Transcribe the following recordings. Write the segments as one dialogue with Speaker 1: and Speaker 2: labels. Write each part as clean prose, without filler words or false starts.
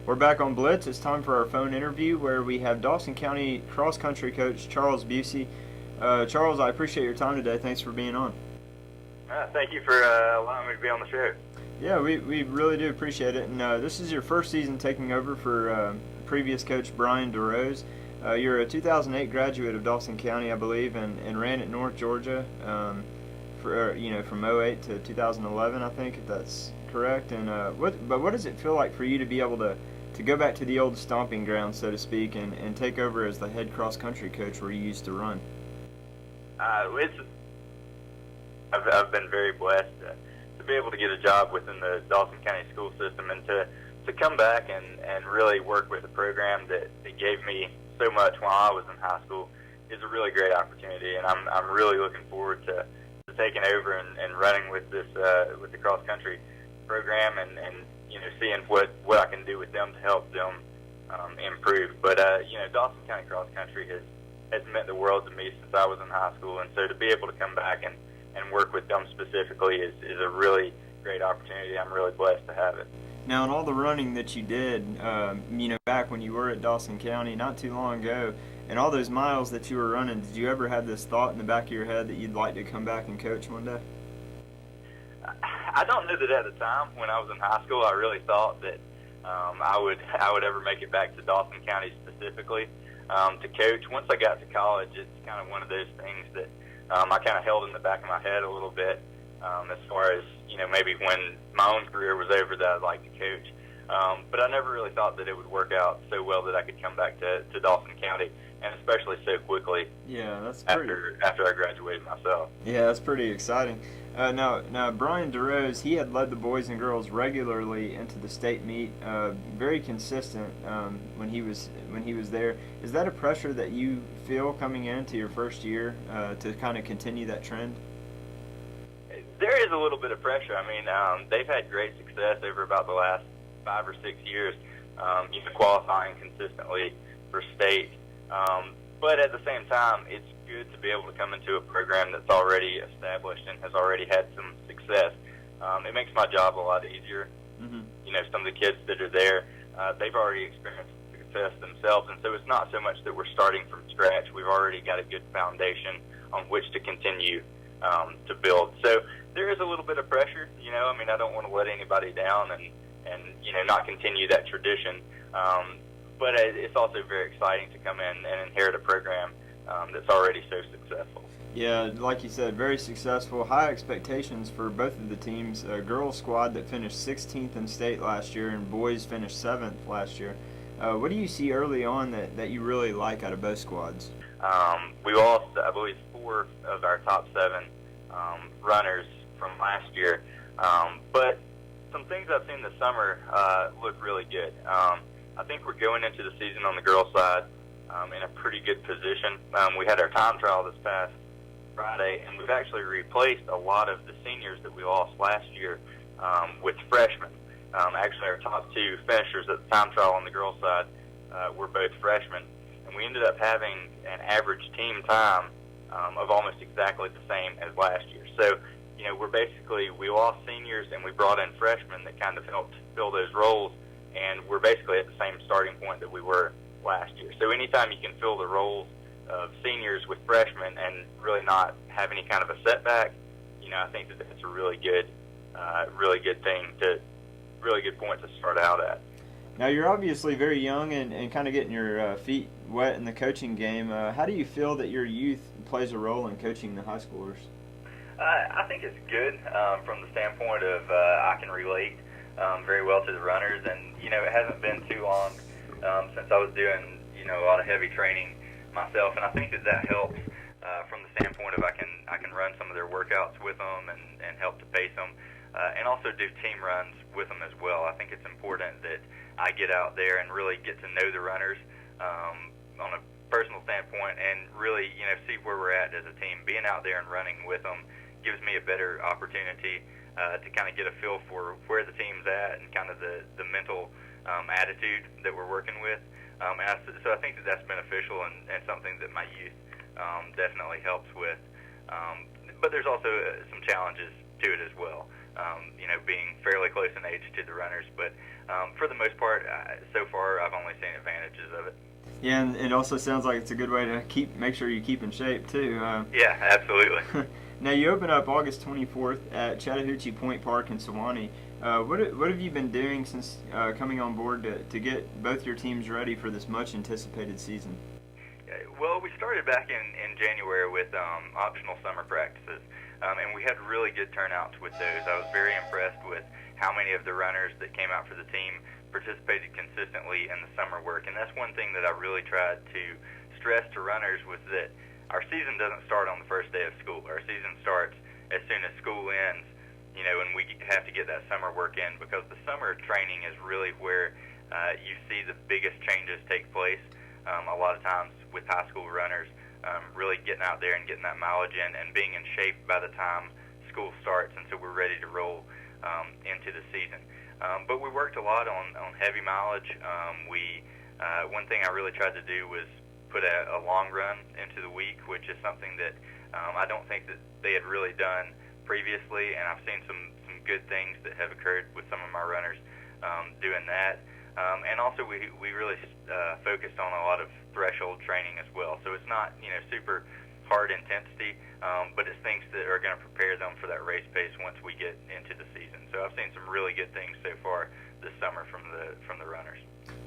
Speaker 1: We're back on Blitz. It's time for our phone interview where we have Dawson County cross-country coach Charles Beusse. Charles, I appreciate your time today. Thanks for being on.
Speaker 2: Thank you for allowing me to be on the show.
Speaker 1: Yeah, we really do appreciate it. And this is your first season taking over for previous coach Brian DeRose. You're a 2008 graduate of Dawson County, I believe, and ran at North Georgia from 08 to 2011, I think, if that's correct. And what does it feel like for you to be able to go back to the old stomping ground, so to speak, and take over as the head cross-country coach where you used to run?
Speaker 2: I've been very blessed to be able to get a job within the Dawson County school system and to come back and really work with a program that gave me so much while I was in high school is a really great opportunity, and I'm really looking forward to taking over and running with this with the cross-country program and seeing what I can do with them to help them improve. But Dawson County cross country has meant the world to me since I was in high school, and so to be able to come back and work with them specifically is a really great opportunity. I'm really blessed to have it.
Speaker 1: Now, in all the running that you did, back when you were at Dawson County not too long ago, and all those miles that you were running, did you ever have this thought in the back of your head that you'd like to come back and coach one day?
Speaker 2: I don't know that at the time when I was in high school I really thought that I would ever make it back to Dawson County specifically to coach. Once I got to college, it's kind of one of those things that I kind of held in the back of my head a little bit as far as maybe when my own career was over that I'd like to coach. But I never really thought that it would work out so well that I could come back to Dawson County, and especially so quickly.
Speaker 1: Yeah, that's
Speaker 2: after I graduated myself.
Speaker 1: Yeah, that's pretty exciting. Now Brian DeRose, he had led the boys and girls regularly into the state meet, very consistent when he was there. Is that a pressure that you feel coming into your first year to kind of continue that trend?
Speaker 2: There is a little bit of pressure. I mean, they've had great success over about the last 5 or 6 years, qualifying consistently for state. But at the same time, it's good to be able to come into a program that's already established and has already had some success. It makes my job a lot easier. Mm-hmm. Some of the kids that are there, they've already experienced success themselves, and so it's not so much that we're starting from scratch. We've already got a good foundation on which to continue to build. So there is a little bit of pressure. I don't want to let anybody down and not continue that tradition. But it's also very exciting to come in and inherit a program that's already so successful.
Speaker 1: Yeah, like you said, very successful. High expectations for both of the teams. A girls squad that finished 16th in state last year and boys finished 7th last year. What do you see early on that you really like out of both squads?
Speaker 2: We lost, I believe, 4 of our top 7 runners from last year. But some things I've seen this summer look really good. I think we're going into the season on the girls' side in a pretty good position. We had our time trial this past Friday, and we've actually replaced a lot of the seniors that we lost last year with freshmen. Actually, our top 2 finishers at the time trial on the girls' side were both freshmen, and we ended up having an average team time of almost exactly the same as last year. So, we lost seniors and we brought in freshmen that kind of helped fill those roles, and we're basically at the same starting point that we were last year. So anytime you can fill the roles of seniors with freshmen and really not have any kind of a setback, I think that that's a really good point to start out at.
Speaker 1: Now, you're obviously very young and kind of getting your feet wet in the coaching game. How do you feel that your youth plays a role in coaching the high schoolers?
Speaker 2: I think it's good from the standpoint of I can relate very well to the runners, and it hasn't been too long since I was doing a lot of heavy training myself, and I think that helps from the standpoint of I can run some of their workouts with them and help to pace them, and also do team runs with them as well. I think it's important that I get out there and really get to know the runners on a personal standpoint, and really see where we're at as a team. Being out there and running with them gives me a better opportunity to kind of get a feel for where the team's at and kind of the mental attitude that we're working with. So I think that's beneficial and something that my youth definitely helps with. But there's also some challenges to it as well. being fairly close in age to the runners. But for the most part, so far, I've only seen advantages of it.
Speaker 1: Yeah, and it also sounds like it's a good way to make sure you keep in shape too.
Speaker 2: Yeah, absolutely.
Speaker 1: Now you open up August 24th at Chattahoochee Point Park in Sewanee. What have you been doing since coming on board to get both your teams ready for this much anticipated season?
Speaker 2: Well, we started back in January with optional summer practices, and we had really good turnouts with those. I was very impressed with how many of the runners that came out for the team participated consistently in the summer work, and that's one thing that I really tried to stress to runners was that our season doesn't start on the first day of school. Our season starts as soon as school ends, and we have to get that summer work in, because the summer training is really where you see the biggest changes take place. A lot of times with high school runners, really getting out there and getting that mileage in and being in shape by the time school starts, and so we're ready to roll into the season. But we worked a lot on heavy mileage. One thing I really tried to do was put a long run into the week, which is something that I don't think that they had really done previously, and I've seen some good things that have occurred with some of my runners doing that. And also we really focused on a lot of threshold training as well. So it's not super hard intensity, but it's things that are going to prepare them for that race pace once we get into the season. So I've seen some really good things so far this summer from the runners.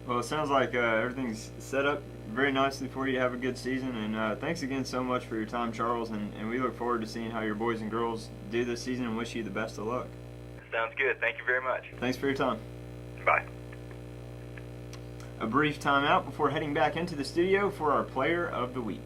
Speaker 1: Well, it sounds like everything's set up very nicely for you to have a good season, and thanks again so much for your time, Charles, and we look forward to seeing how your boys and girls do this season and wish you the best of luck.
Speaker 2: Sounds good. Thank you very much.
Speaker 1: Thanks for your time.
Speaker 2: Bye.
Speaker 1: A brief timeout before heading back into the studio for our Player of the Week.